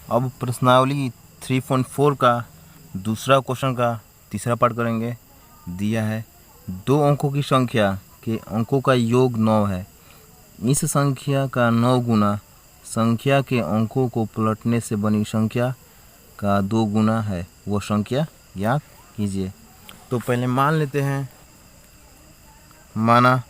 अब प्रश्नावली 3.4 का दूसरा क्वेश्चन का तीसरा पार्ट करेंगे। दिया है 2 अंकों की संख्या के अंकों का योग 9 है। इस संख्या का 9 गुना संख्या के अंकों को पलटने से बनी संख्या का 2 गुना है, वो संख्या याद कीजिए। तो पहले मान लेते हैं, माना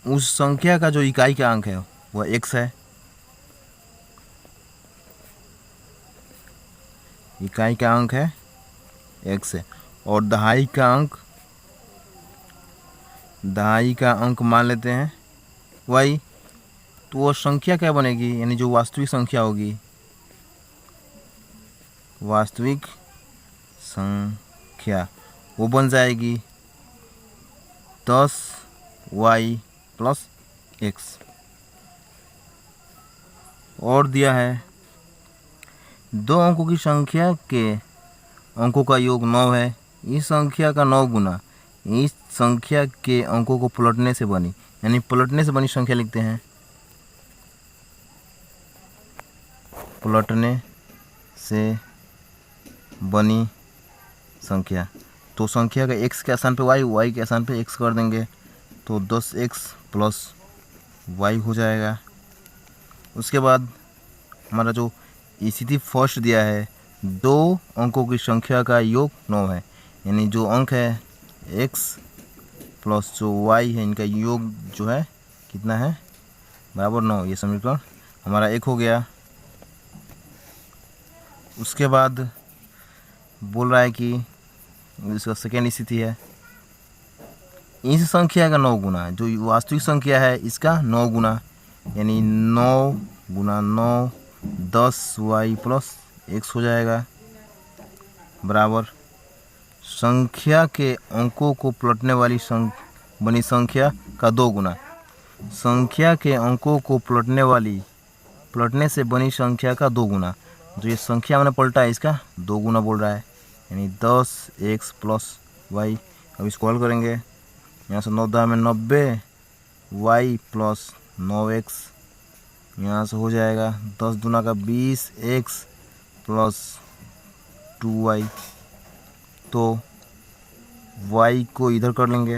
उस संख्या का जो इकाई का अंक है वह x है, इकाई का अंक है x है, और दहाई का अंक मान लेते हैं y। तो वो संख्या क्या बनेगी, यानी जो वास्तविक संख्या होगी, वास्तविक संख्या वो बन जाएगी 10y प्लस x। और दिया है 2 अंकों की संख्या के अंकों का योग 9 है। इस संख्या का 9 गुना इस संख्या के अंकों को पलटने से बनी, यानी पलटने से बनी संख्या लिखते हैं, पलटने से बनी संख्या। तो संख्या का x के स्थान पे y के स्थान पे x कर देंगे, तो 10x प्लस y हो जाएगा। उसके बाद हमारा जो स्थिति फर्स्ट दिया है 2 अंकों की संख्या का योग 9 है, यानी जो अंक है x प्लस जो y है, इनका योग जो है कितना है, बराबर 9। ये समीकरण हमारा 1 हो गया। उसके बाद बोल रहा है कि इसका सेकेंड स्थिति है, इस संख्या का 9 गुना, जो वास्तविक संख्या है इसका 9 गुना, यानी 9 गुना 9 10y प्लस x हो जाएगा, बराबर संख्या के अंकों को पलटने वाली बनी संख्या का 2 गुना, संख्या के अंकों को पलटने से बनी संख्या का 2 गुना। जो ये संख्या मैंने पलटा है इसका 2 गुना बोल रहा है, यानी 10x प्लस y। अब इसको हल करेंगे, यहाँ से 9 में 90 y प्लस 9x, यहाँ से हो जाएगा 10 दूना का 20x प्लस 2y। तो y को इधर कर लेंगे,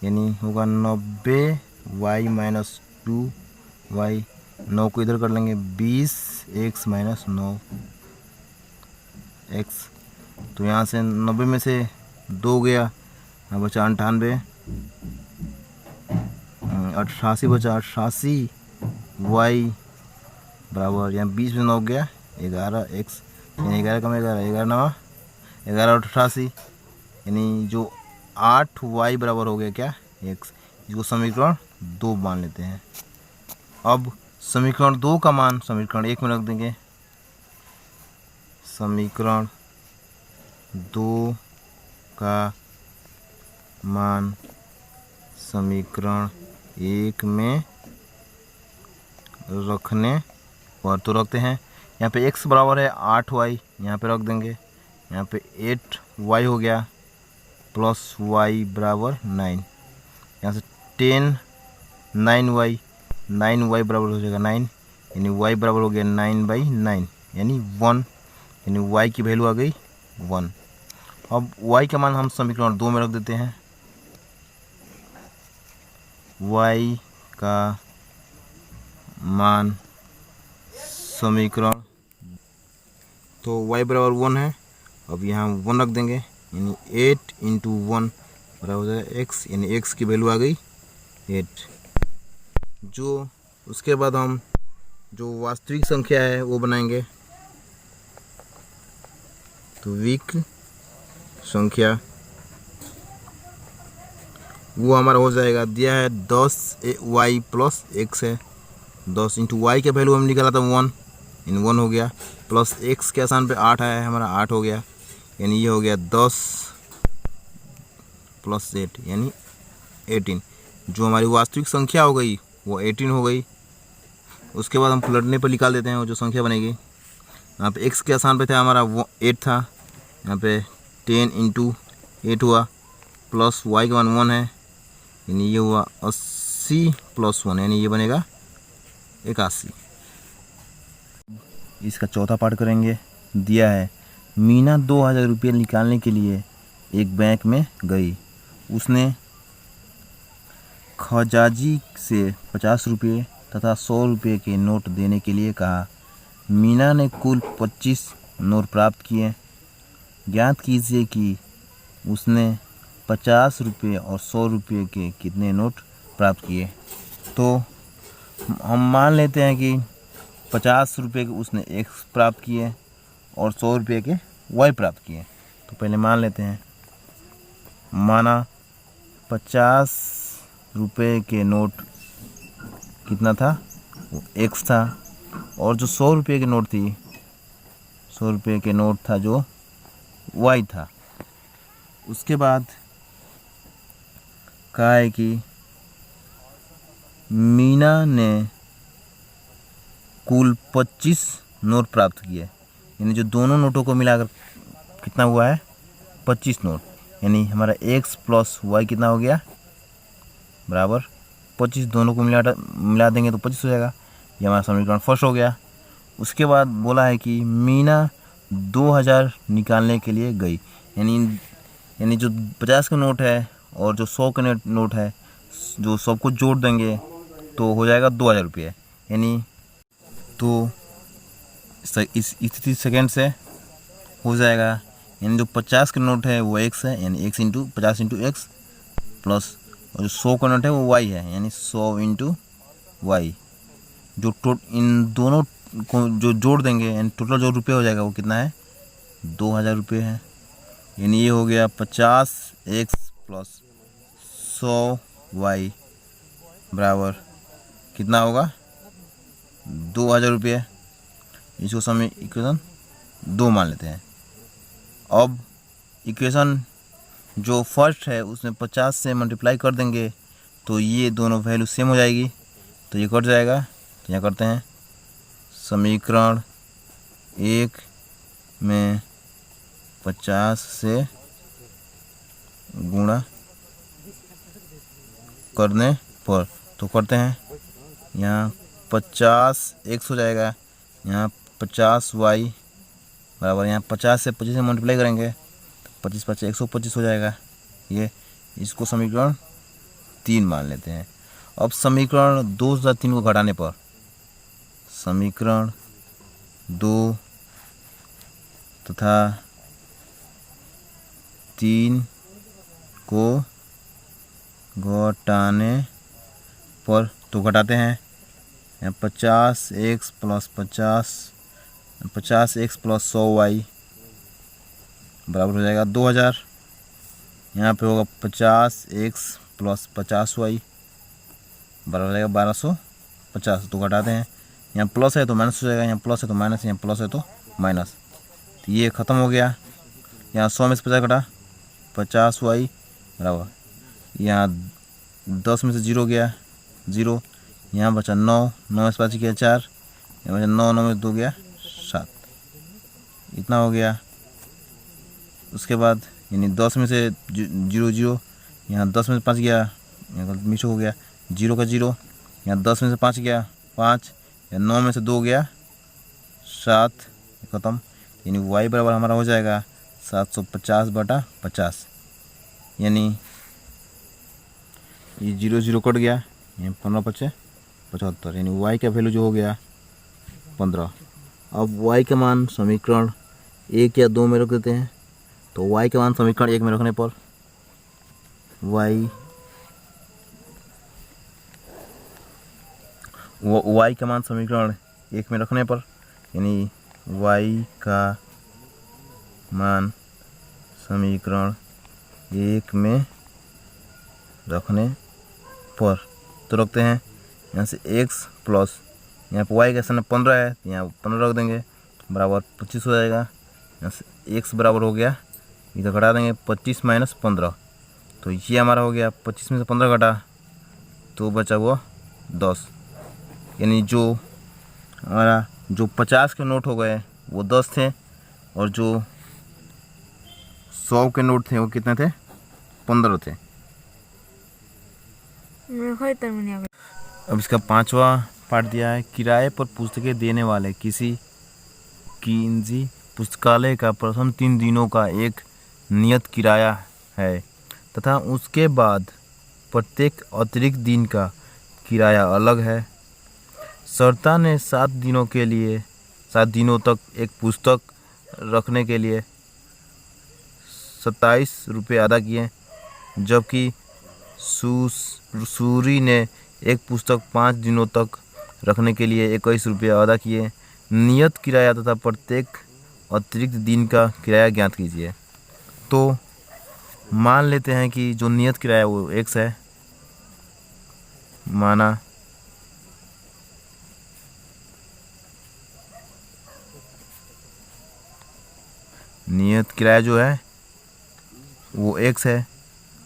यानी होगा 90y माइनस 2y। 9 को इधर कर लेंगे, 20x माइनस 9x। तो यहाँ से 90 में से 2 गया, यहाँ बचा 98, 88 बचा, 88y बराबर, यहाँ 20 में 9 गया 11x, यानी 11 कम 11, 11 9 11 88, यानी जो 8y बराबर हो गया क्या, x। इसको समीकरण 2 मान लेते हैं। अब समीकरण 2 का मान समीकरण 1 में रख देंगे, समीकरण 2 का मान समीकरण 1 में रखने पर, तो रखते हैं यहाँ पे x बराबर है 8y, यहाँ पे रख देंगे, यहाँ पे 8y हो गया प्लस y बराबर 9, यहाँ से 10 9y बराबर हो जाएगा 9, यानी y बराबर हो गया 9/9, यानी 1, यानी y की वैल्यू आ गई 1। अब y का मान हम समीकरण 2 में रख देते हैं, y का मान समीकरण, तो y बराबर 1 है। अब यहाँ 1 रख देंगे, यानी 8 × 1 बराबर हो जाएगा x, यानी x की वैल्यू आ गई 8। जो उसके बाद हम जो वास्तविक संख्या है वो बनाएंगे, तो विक संख्या वो हमारा हो जाएगा, दिया है 10y प्लस x है, 10 × y के वैल्यू हम निकाला था 1, यानी 1 हो गया, प्लस x के स्थान पे 8 आया है हमारा, 8 हो गया, यानी ये हो गया 10 प्लस 8 यानी 18। जो हमारी वास्तविक संख्या हो गई वो 18 हो गई। उसके बाद हम पलटने पर निकाल देते हैं वो जो संख्या बनेगी। यहाँ पे x के स्थान पे था हमारा 8 था, यहाँ पे 10 × 8 हुआ, प्लस y का मान 1 है, यानी ये हुआ 80 + 1, यानी ये बनेगा 81। इसका चौथा पार्ट करेंगे। दिया है मीना 2000 रुपये निकालने के लिए एक बैंक में गई। उसने खजाजी से 50 रुपये तथा 100 रुपये के नोट देने के लिए कहा। मीना ने कुल 25 नोट प्राप्त किए। ज्ञात कीजिए कि उसने 50 रुपये और 100 रुपये के कितने नोट प्राप्त किए। तो हम मान लेते हैं कि 50 रुपये के उसने एक्स प्राप्त किए और 100 रुपये के वाई प्राप्त किए। तो पहले मान लेते हैं, माना 50 रुपये के नोट कितना था, वो एक्स था, और जो 100 रुपये की नोट थी, 100 रुपये के नोट था जो वाई था। उसके बाद कहा है कि मीना ने कुल 25 नोट प्राप्त किए, यानी जो दोनों नोटों को मिलाकर कितना हुआ है, 25 नोट। यानी हमारा x प्लस वाई कितना हो गया, बराबर 25। दोनों को मिला देंगे तो 25 हो जाएगा। ये हमारा समीकरण फर्स्ट हो गया। उसके बाद बोला है कि मीना 2000 निकालने के लिए गई, यानी जो 50 का नोट है और जो 100 का नोट है, जो सबको जोड़ देंगे तो हो जाएगा 2000 रुपये। यानी तो इस स्थिति सेकेंड से हो जाएगा, यानी जो 50 का नोट है वो x है, यानी x into 50 into x, plus और जो 100 का नोट है वो y है, यानी 100 इंटू वाई। जो इन दोनों को जो जोड़ देंगे, यानी टोटल जो रुपये हो जाएगा वो कितना है, 2000 रुपये है। यानी ये हो गया 50x प्लस 100y बराबर कितना होगा, 2000 रुपये। इसको समय इक्वेशन 2 मान लेते हैं। अब इक्वेशन जो फर्स्ट है उसमें 50 से मल्टीप्लाई कर देंगे तो ये दोनों वैल्यू सेम हो जाएगी, तो ये कट जाएगा। तो यहाँ करते हैं, समीकरण 1 में 50 से गुणा करने पर, तो करते हैं, यहाँ 50 x हो जाएगा, यहाँ 50 y बराबर, यहाँ 50 से 25 से मल्टीप्लाई करेंगे तो 25 5 125 हो जाएगा। ये इसको समीकरण 3 मान लेते हैं। अब समीकरण 2 तथा 3 को घटाने पर, समीकरण 2 तथा 3 को घटाने पर, तो घटाते हैं, यहाँ 50x plus 50x plus 100y बराबर हो जाएगा 2000। यहाँ पे होगा 50x प्लस 50y बराबर हो जाएगा 1250। तो घटाते हैं, यहाँ प्लस है तो माइनस हो जाएगा, यहाँ प्लस है तो माइनस, यहाँ प्लस है तो माइनस। तो ये ख़त्म हो गया। यहाँ 100 में से 50 घटा, 50y बराबर, यहाँ 10 में से 0 गया 0, यहाँ बचा 9, 9 में से 5 गया 4, यहाँ बचा 9, 9 में 2 गया 7, इतना हो गया। उसके बाद यानी 10 में से 0 0, यहाँ 10 में से 5 गया, यहाँ मिस हो गया 0 का 0, यहाँ 10 में से 5 गया 5, यहाँ 9 में से 2 गया 7, ख़त्म। यानी y बराबर हमारा हो जाएगा 750/50, यानी ये 0 0 कट गया, यहाँ 15 5 75, यानी y का वैल्यू जो हो गया 15। अब y का मान समीकरण 1 या 2 में रख देते हैं। तो y का मान समीकरण 1 में रखने पर y का मान समीकरण 1 में रखने पर, यानी y का मान समीकरण 1 में रखने पर, तो रखते हैं, यहाँ से x प्लस, यहाँ पर y का स्थान 15 है, यहाँ 15 रख देंगे बराबर 25 हो जाएगा। यहाँ से x बराबर हो गया, इधर घटा देंगे 25 माइनस 15, तो ये हमारा हो गया 25 में से 15 घटा तो बचा हुआ 10। यानी जो हमारा जो 50 के नोट हो गए वो 10 थे, और जो 100 के नोट थे वो कितने थे, 15 थे। अब इसका 5वां पार्ट दिया है, किराए पर पुस्तकें देने वाले किसी किंजी पुस्तकालय का प्रथम 3 दिनों का एक नियत किराया है तथा उसके बाद प्रत्येक अतिरिक्त दिन का किराया अलग है। शर्ता ने 7 दिनों तक एक पुस्तक रखने के लिए 27 रुपये अदा किए, जबकि सूरी ने एक पुस्तक 5 दिनों तक रखने के लिए 21 रुपये अदा किए। नियत किराया तथा प्रत्येक अतिरिक्त दिन का किराया ज्ञात कीजिए। तो मान लेते हैं कि जो नियत किराया वो x है, माना नियत किराया जो है वो x है।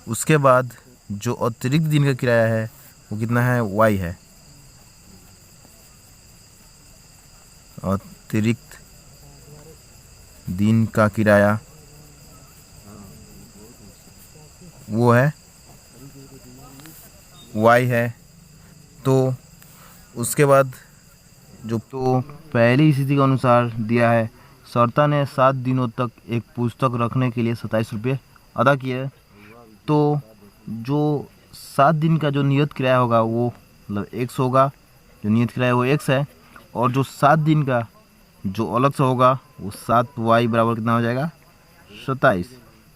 उसके बाद जो अतिरिक्त दिन का किराया है वो कितना है, y है। अतिरिक्त दिन का किराया वो है y है। तो उसके बाद जो तो पहली स्थिति के अनुसार दिया है, शर्ता ने 7 दिनों तक एक पुस्तक रखने के लिए 27 रुपये अदा किए। तो जो 7 दिन का जो नियत किराया होगा वो मतलब x होगा, जो नियत किराया वो x है, और जो 7 दिन का जो अलग से होगा वो 7y बराबर कितना हो जाएगा, 27।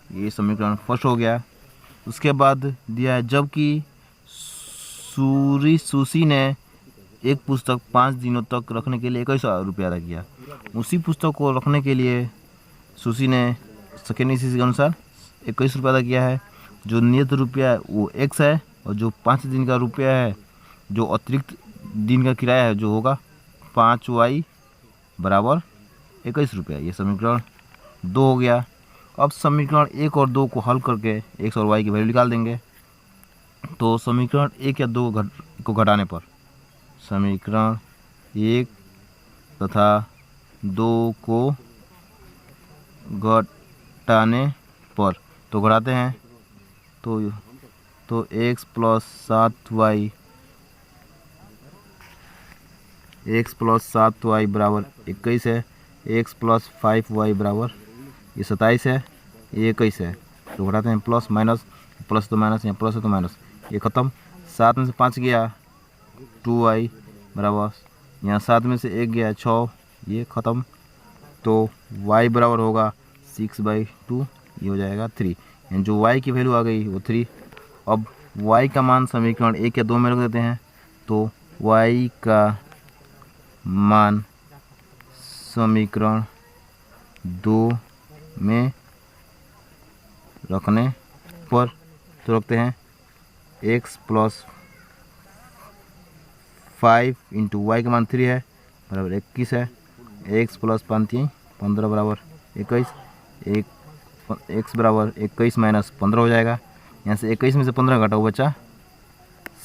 ये समीकरण फर्स्ट हो गया। उसके बाद दिया है, जबकि सुशी ने एक पुस्तक 5 दिनों तक रखने के लिए 21 रुपये अदा किया। उसी पुस्तक को रखने के लिए सुशी ने सेकेंड स्थिति के अनुसार 21 रुपये अदा किया है। जो नियत रुपया वो x है, और जो 5 दिन का रुपया है, जो अतिरिक्त दिन का किराया है, जो होगा 5y बराबर 21 रुपये। ये समीकरण 2 हो गया। अब समीकरण 1 और 2 को हल करके x और y की वैल्यू निकाल देंगे। तो समीकरण 1 या 2 को घटाने पर, समीकरण 1 तथा 2 को घटाने पर, तो घटाते हैं तो x प्लस 7y बराबर 21 है। x प्लस 5y बराबर ये 27 है, ये 21 है। तो घटाते हैं, प्लस माइनस, प्लस तो माइनस, यहाँ प्लस है तो माइनस, ये ख़त्म। 7 में से 5 गया 2y बराबर, यहाँ 7 में से 1 गया 6, ये ख़त्म। तो y बराबर होगा 6/2, ये हो जाएगा 3। यानी जो y की वैल्यू आ गई वो 3। अब y का मान समीकरण 1 या 2 में रख देते हैं। तो y का मान समीकरण 2 में रखने पर, तो रखते हैं x प्लस 5 इंटू वाई का मान 3 है बराबर 21 है। x प्लस 5 15 बराबर 21, x बराबर 21 माइनस 15 हो जाएगा। यहाँ से 21 में से 15 घटाओ बचा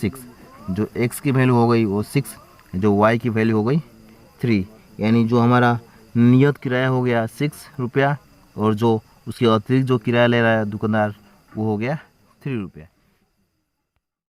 6। जो x की वैल्यू हो गई वो 6, जो y की वैल्यू हो गई 3। यानी जो हमारा नियत किराया हो गया 6 रुपया, और जो उसके अतिरिक्त जो किराया ले रहा है दुकानदार वो हो गया 3 रुपया।